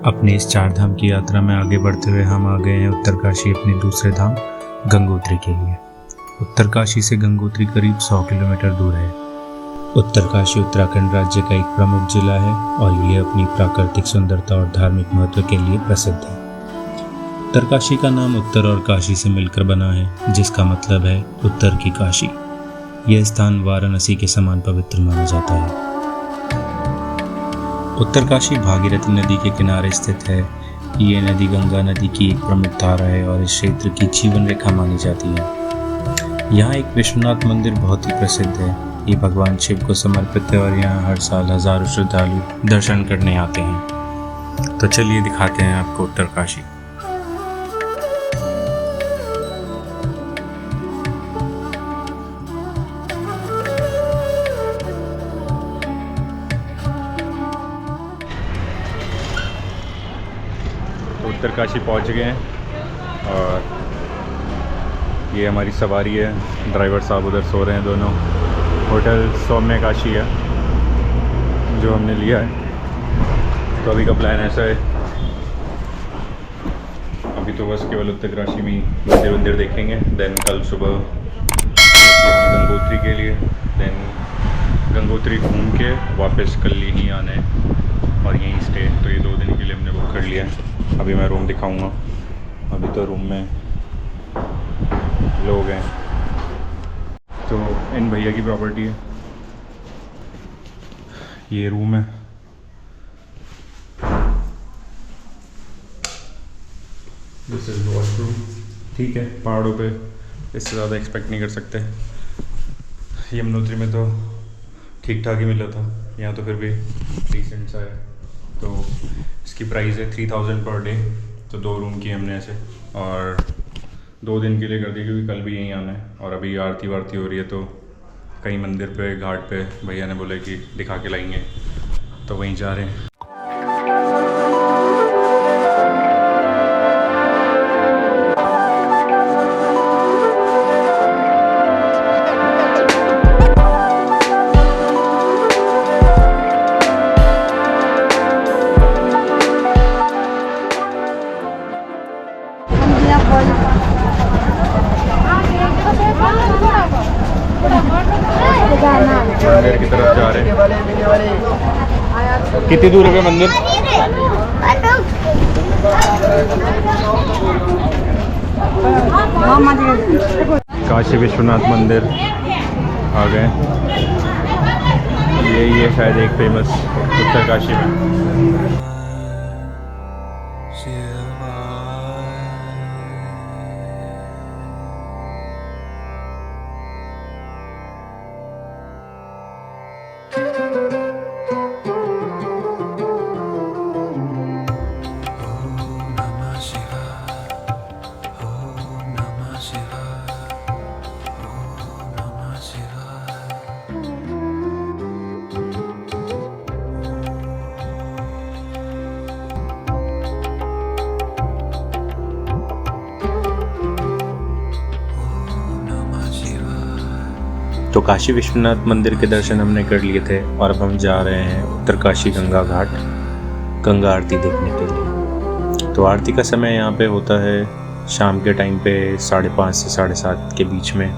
अपने इस चार धाम की यात्रा में आगे बढ़ते हुए हम आ गए हैं उत्तरकाशी अपने दूसरे धाम गंगोत्री के लिए। उत्तरकाशी से गंगोत्री करीब 100 किलोमीटर दूर है। उत्तरकाशी उत्तराखंड राज्य का एक प्रमुख जिला है और यह अपनी प्राकृतिक सुंदरता और धार्मिक महत्व के लिए प्रसिद्ध है। उत्तरकाशी का नाम उत्तर और काशी से मिलकर बना है, जिसका मतलब है उत्तर की काशी। यह स्थान वाराणसी के समान पवित्र माना जाता है। उत्तरकाशी भागीरथी नदी के किनारे स्थित है। ये नदी गंगा नदी की एक प्रमुख धारा है और इस क्षेत्र की जीवन रेखा मानी जाती है। यहाँ एक विश्वनाथ मंदिर बहुत ही प्रसिद्ध है। ये भगवान शिव को समर्पित है और यहाँ हर साल हजारों श्रद्धालु दर्शन करने आते हैं। तो चलिए दिखाते हैं आपको उत्तरकाशी। उत्तरकाशी पहुंच गए हैं और ये हमारी सवारी है। ड्राइवर साहब उधर सो रहे हैं दोनों। होटल सौम्य काशी है जो हमने लिया है। तो अभी का प्लान ऐसा है, अभी तो बस केवल उत्तरकाशी में मंदिर वंदिर देखेंगे। देन कल सुबह गंगोत्री के लिए, देन गंगोत्री घूम के वापस कल ही आना है और यहीं स्टे। तो ये 2 दिन के लिए हमने बुक कर लिया है। अभी मैं रूम दिखाऊंगा। अभी तो रूम में लोग हैं। तो इन भैया की प्रॉपर्टी है, ये रूम है। This is washroom. ठीक है, पहाड़ों पे इससे ज़्यादा एक्सपेक्ट नहीं कर सकते। यमुनोत्री में तो ठीक ठाक ही मिला था, यहाँ तो फिर भी डिसेंट सा है। तो इसकी प्राइस है 3000 पर डे। तो 2 रूम की हमने ऐसे और 2 दिन के लिए कर दी क्योंकि कल भी यहीं आना है। और अभी आरती वारती हो रही है तो कहीं मंदिर पे घाट पे भैया ने बोला कि दिखा के लाएंगे, तो वहीं जा रहे हैं। मंदिर की तरफ जा रहे हैं। कितनी दूर है मंदिर? काशी विश्वनाथ मंदिर आ गए। यही है शायद एक फेमस उत्तरकाशी में। तो काशी विश्वनाथ मंदिर के दर्शन हमने कर लिए थे और अब हम जा रहे हैं उत्तरकाशी गंगा घाट गंगा आरती देखने के लिए। तो आरती का समय यहाँ पे होता है शाम के टाइम पे 5:30 से 7:30 के बीच में।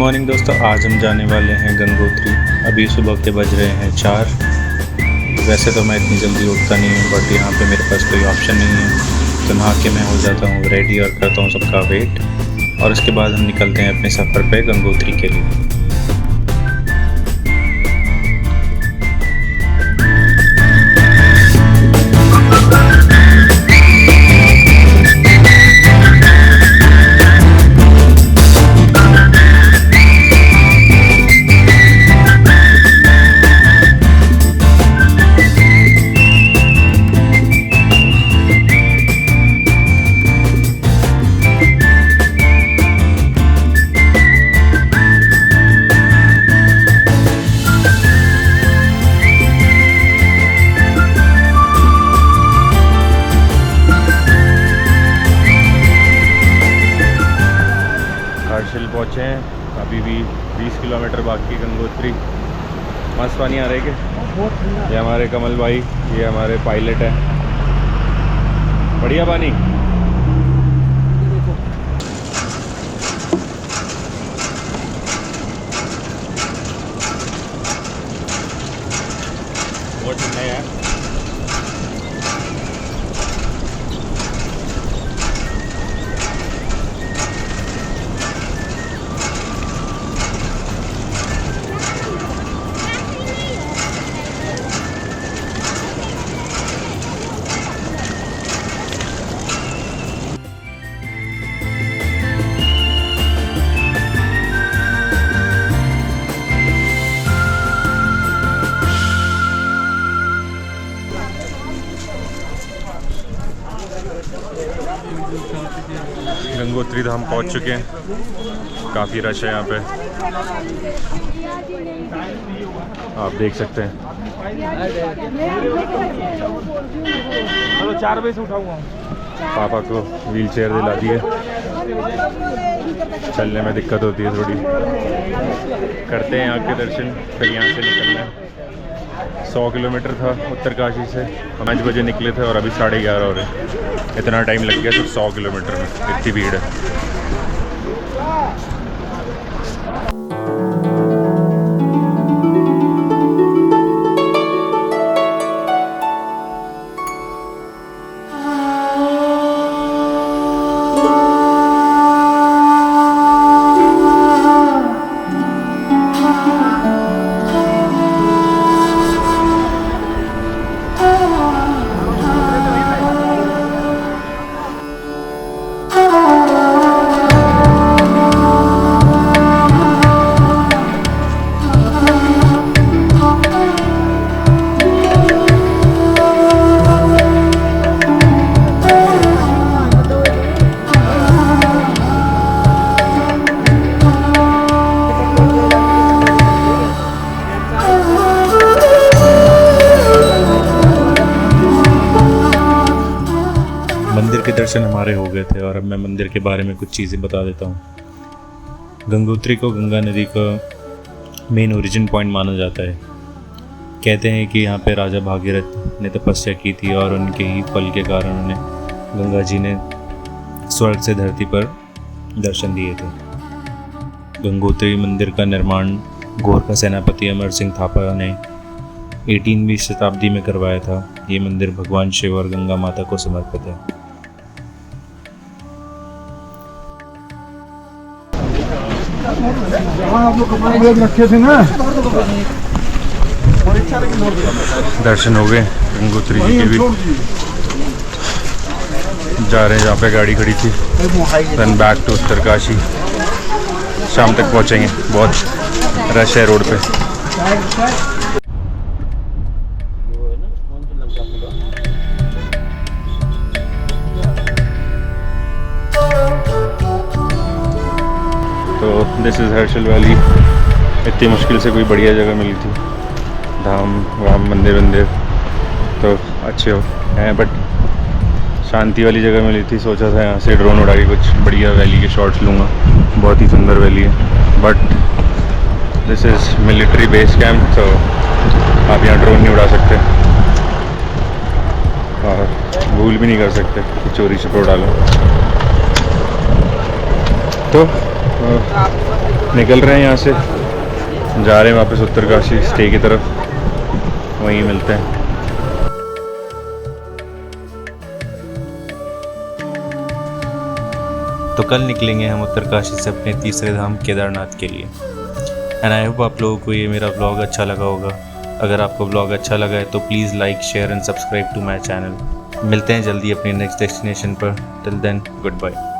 मॉर्निंग दोस्तों, आज हम जाने वाले हैं गंगोत्री। अभी सुबह के बज रहे हैं 4। वैसे तो मैं इतनी जल्दी उठता नहीं हूँ, बट यहाँ पे मेरे पास कोई ऑप्शन नहीं है, तो नहा के मैं हो जाता हूँ रेडी और करता हूँ सबका वेट, और उसके बाद हम निकलते हैं अपने सफ़र पे गंगोत्री के लिए। हर्षिल पहुँचे हैं, अभी भी 20 किलोमीटर बाकी गंगोत्री। मस्त पानी आ रहा है क्या? ये हमारे कमल भाई, ये हमारे पायलट है। बढ़िया पानी। बहुत ठंडा है यार। गंगोत्री धाम पहुंच चुके हैं, काफ़ी रश है यहाँ पे, आप देख सकते हैं। चलो 4 बजे से उठाऊंगा। पापा को व्हील चेयर दिला दी है, चलने में दिक्कत होती है थोड़ी। करते हैं यहाँ के दर्शन, फिर यहाँ से निकलना है। 100 किलोमीटर था उत्तरकाशी से, 5 बजे निकले थे और अभी 11:30 हो रहे हैं। इतना टाइम लग गया सिर्फ 100 किलोमीटर में, इतनी भीड़ है। मंदिर के दर्शन हमारे हो गए थे और अब मैं मंदिर के बारे में कुछ चीज़ें बता देता हूँ। गंगोत्री को गंगा नदी का मेन ओरिजिन पॉइंट माना जाता है। कहते हैं कि यहाँ पे राजा भागीरथ ने तपस्या की थी और उनके ही फल के कारण उन्हें गंगा जी ने स्वर्ग से धरती पर दर्शन दिए थे। गंगोत्री मंदिर का निर्माण गोरखा सेनापति अमर सिंह थापा ने 18वीं शताब्दी में करवाया था। ये मंदिर भगवान शिव और गंगा माता को समर्पित है। आप लोग कपड़े रखे थे ना। दर्शन हो गए गंगोत्री जी के भी। जा रहे हैं जहाँ पे गाड़ी खड़ी थी, देन बैक टू उत्तरकाशी। शाम तक पहुँचेंगे, बहुत रश है रोड पे। तो दिस इज़ हर्षिल वैली। इतनी मुश्किल से कोई बढ़िया जगह मिली थी, धाम वाम मंदिर वंदिर तो अच्छे हैं, बट शांति वाली जगह मिली थी। सोचा था यहाँ से ड्रोन उड़ा के कुछ बढ़िया वैली के शॉट्स लूँगा, बहुत ही सुंदर वैली है। But this is military base camp, तो आप यहाँ ड्रोन नहीं उड़ा सकते और भूल भी नहीं कर सकते कि चोरी से उड़ा लो। तो निकल रहे हैं यहाँ से, जा रहे हैं वापस उत्तरकाशी स्टे की तरफ, वहीं मिलते हैं। तो कल निकलेंगे हम उत्तरकाशी से अपने तीसरे धाम केदारनाथ के लिए। एंड आई होप आप लोगों को ये मेरा व्लॉग अच्छा लगा होगा। अगर आपको व्लॉग अच्छा लगा है तो please like, share and subscribe to my channel. मिलते हैं जल्दी अपने नेक्स्ट डेस्टिनेशन पर। Till then good bye.